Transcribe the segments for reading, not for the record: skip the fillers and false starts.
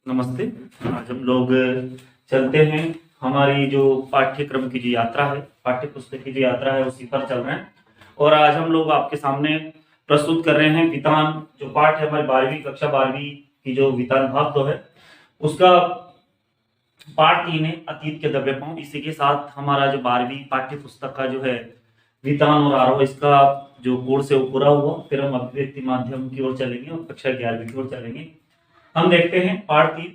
नमस्ते। आज हम लोग चलते हैं हमारी जो पाठ्यक्रम की जो यात्रा है, पाठ्य पुस्तक की जो यात्रा है उसी पर चल रहे हैं। और आज हम लोग आपके सामने प्रस्तुत कर रहे हैं वितान जो पाठ है हमारी 12वीं कक्षा 12वीं की जो वितान भाग 2 है उसका पाठ 3 है अतीत के दबे पांव। इसी के साथ हमारा जो 12वीं पाठ्य पुस्तक का जो है वितान और आरोह इसका जो कोर्स है वो पूरा हुआ। फिर हम अभिव्यक्ति माध्यम की ओर चलेंगे और कक्षा 11वीं की ओर चलेंगे। हम देखते हैं पाठ 3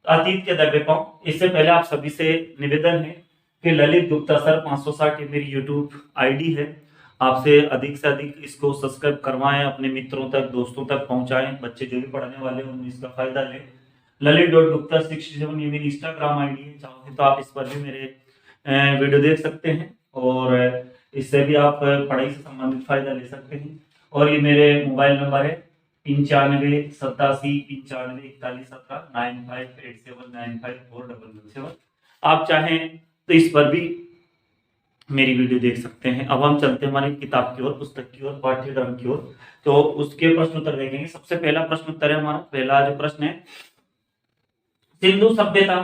अतीत के दबे पांव। इससे पहले आप सभी से निवेदन है कि ललित गुप्ता सर 560 ये मेरी यूट्यूब आईडी है। आपसे अधिक से अधिक इसको सब्सक्राइब करवाएं, अपने मित्रों तक दोस्तों तक पहुंचाएं, बच्चे जो भी पढ़ने वाले हैं इसका फायदा लें। ललित.गुप्ता67 ये मेरी इंस्टाग्राम आईडी है, चाहे तो आप इस पर भी मेरे वीडियो देख सकते हैं और इससे भी आप पढ़ाई से संबंधित फायदा ले सकते हैं। और ये मेरे मोबाइल नंबर है 9587 9587 9587 आप चाहें तो इस पर भी मेरी वीडियो देख सकते हैं। अब हम चलते हैं हमारी किताब की ओर, पुस्तक की ओर, पाठ्यक्रम की ओर। तो उसके प्रश्न उत्तर देखेंगे। सबसे पहला प्रश्न उत्तर है हमारा, पहला जो प्रश्न है सिंधु सभ्यता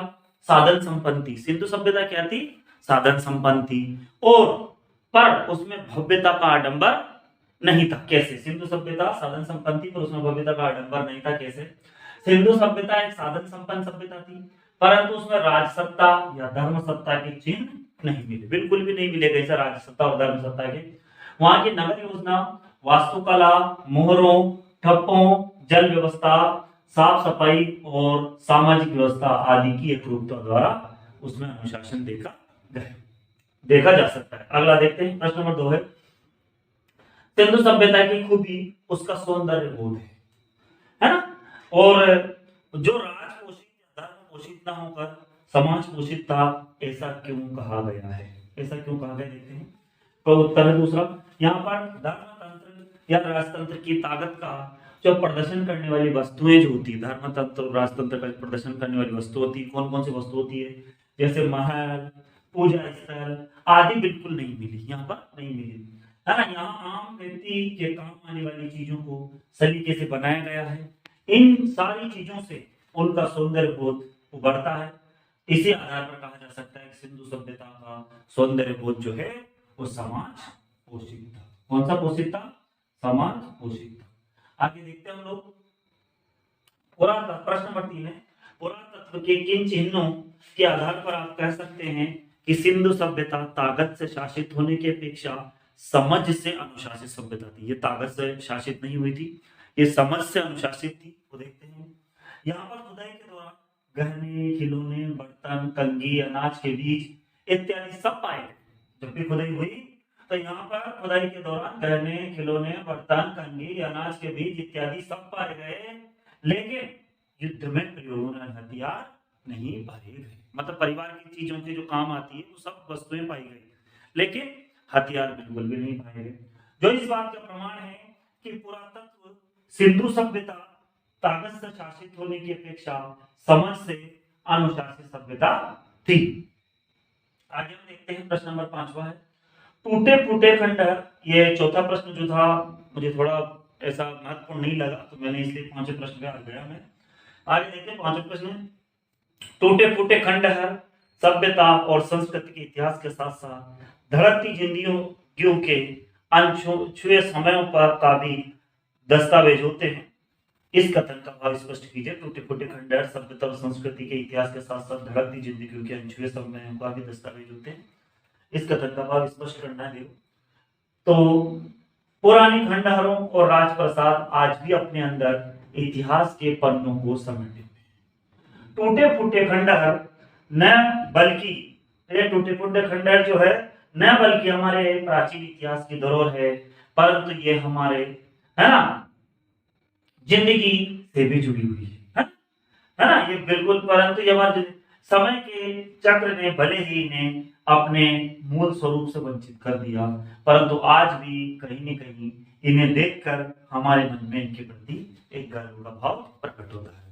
साधन संपन्न थी। सिंधु सभ्यता क्या थी? साधन संपन्न थी और पर उसमें भव्यता का आडंबर नहीं था। कैसे? सिंधु सभ्यता साधन संपन्न थी पर उसमें भव्यता का आडंबर नहीं था। कैसे? सिंधु सभ्यता एक साधन संपन्न सभ्यता थी परंतु उसमें राजसत्ता या धर्म सत्ता के चिन्ह नहीं मिले, बिल्कुल भी नहीं मिले। कैसे राजसत्ता और धर्म सत्ता के? वहां की नगर योजना, वास्तुकला, मोहरों, ठप्पों, जल व्यवस्था, साफ सफाई और सामाजिक व्यवस्था आदि की एकरूपता द्वारा उसमें अनुशासन देखा जा सकता है। अगला देखते हैं, प्रश्न नंबर 2 है सिंधु सभ्यता की खूबी उसका सौंदर्य बोध है ना? और जो राज पोषित या धर्म पोषित न होकर समाज पोषित था, ऐसा क्यों कहा गया है? ऐसा क्यों कहा गया देखते हैं। तो उत्तर है दूसरा, यहाँ पर धर्मतंत्र या राजतंत्र की ताकत का जो प्रदर्शन करने वाली वस्तुएं जो होती है, धर्मतंत्र और राजतंत्र का प्रदर्शन करने वाली वस्तु होती है, कौन कौन सी वस्तु होती है? जैसे महल, पूजा स्थल आदि बिल्कुल नहीं मिली, यहाँ पर नहीं मिली है ना। यहाँ आम व्यक्ति के काम आने वाली चीजों को सलीके से बनाया गया है। इन सारी चीजों से उनका सौंदर्य बोध उभरता है। इसी आधार पर कहा जा सकता है कि सिंधु सभ्यता का सौंदर्य बोध जो है वो समाज पोषित था। कौन सा पोषित था? समाज पोषित था। आगे देखते हैं हम लोग पुरातत्व। प्रश्न नंबर 3 है पुरातत्व के किन चिन्हों के आधार पर आप कह सकते हैं कि सिंधु सभ्यता ताकत से शासित होने की अपेक्षा समझ से अनुशासित सभ्यता थी। ये ताकत से शासित नहीं हुई थी, ये समझ से अनुशासित थी। वो देखते हैं यहाँ पर खुदाई के दौरान गहने, खिलौने, बर्तन, कंघी, अनाज के बीज इत्यादि सब पाए गए। जब भी खुदाई हुई तो यहाँ पर खुदाई के दौरान गहने, खिलौने, बर्तन, कंघी, अनाज के बीज इत्यादि सब पाए गए, लेकिन युद्ध में प्रयोग हथियार नहीं पाए गए। मतलब परिवार की चीजों के जो काम आती है वो सब वस्तुएं पाई गई, लेकिन हथियार बिल्कुल भी नहीं पाए गए। जो इस बात का प्रमाण है कि पुरातत्व सिंधु सभ्यता ताकत से शासित होने की अपेक्षा समझ से अनुशासित सभ्यता थी। आगे हम देखते हैं, प्रश्न नंबर 5वां है टूटे फूटे खंडहर। ये चौथा प्रश्न जो था मुझे थोड़ा ऐसा महत्वपूर्ण नहीं लगा तो मैंने इसलिए 5वें प्रश्न पे आ गया मैं। आगे देखते हैं 5वां प्रश्न, टूटे फूटे खंडहर सभ्यता और संस्कृति के इतिहास के साथ साथ धड़कती जिंदगियों के अनछुए समयों पर का भी दस्तावेज होते हैं। इस कथन का भाव स्पष्ट कीजिए। टूटे फूटे खंडहर सभ्यता और संस्कृति के इतिहास के साथ साथ धड़कती जिंदगियों के अनछुए समयों का भी दस्तावेज होते हैं। इस कथन का भाव स्पष्ट करना है। तो पुरानी खंडहरों और राजप्रसाद आज भी अपने अंदर इतिहास के पन्नों को समेटे। टूटे फूटे खंडहर न बल्कि ये टूटे फूटे खंडहर जो है न बल्कि हमारे प्राचीन इतिहास की धरोहर है, परंतु ये हमारे है ना जिंदगी से भी जुड़ी हुई है ना ये बिल्कुल। परंतु ये हमारे समय के चक्र ने भले ही इन्हें अपने मूल स्वरूप से वंचित कर दिया, परंतु आज भी कहीं न कहीं इन्हें देखकर हमारे मन में इनके प्रति एक गर्व का भाव प्रकट होता है।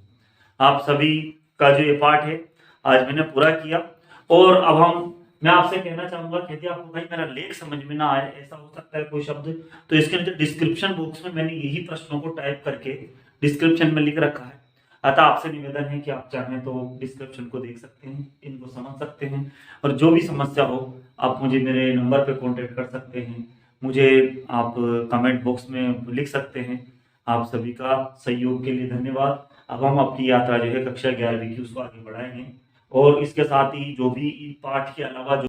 आप सभी का जो ये पाठ है आज मैंने पूरा किया और अब मैं आपसे कहना चाहूंगा कि यदि आपको भाई मेरा लेख समझ में ना आए, ऐसा हो सकता है कोई शब्द, तो इसके अंदर डिस्क्रिप्शन बॉक्स में मैंने यही प्रश्नों को टाइप करके डिस्क्रिप्शन में लिख रखा है। अतः आपसे निवेदन है कि आप चाहें तो डिस्क्रिप्शन को देख सकते हैं, इनको समझ सकते हैं, और जो भी समस्या हो आप मुझे मेरे नंबर पे कांटेक्ट कर सकते हैं, मुझे आप कमेंट बॉक्स में लिख सकते हैं। आप सभी का सहयोग के लिए धन्यवाद। अब हम अपनी यात्रा जो है कक्षा 11वीं की उसको आगे बढ़ाएंगे, और इसके साथ ही जो भी पाठ के अलावा जो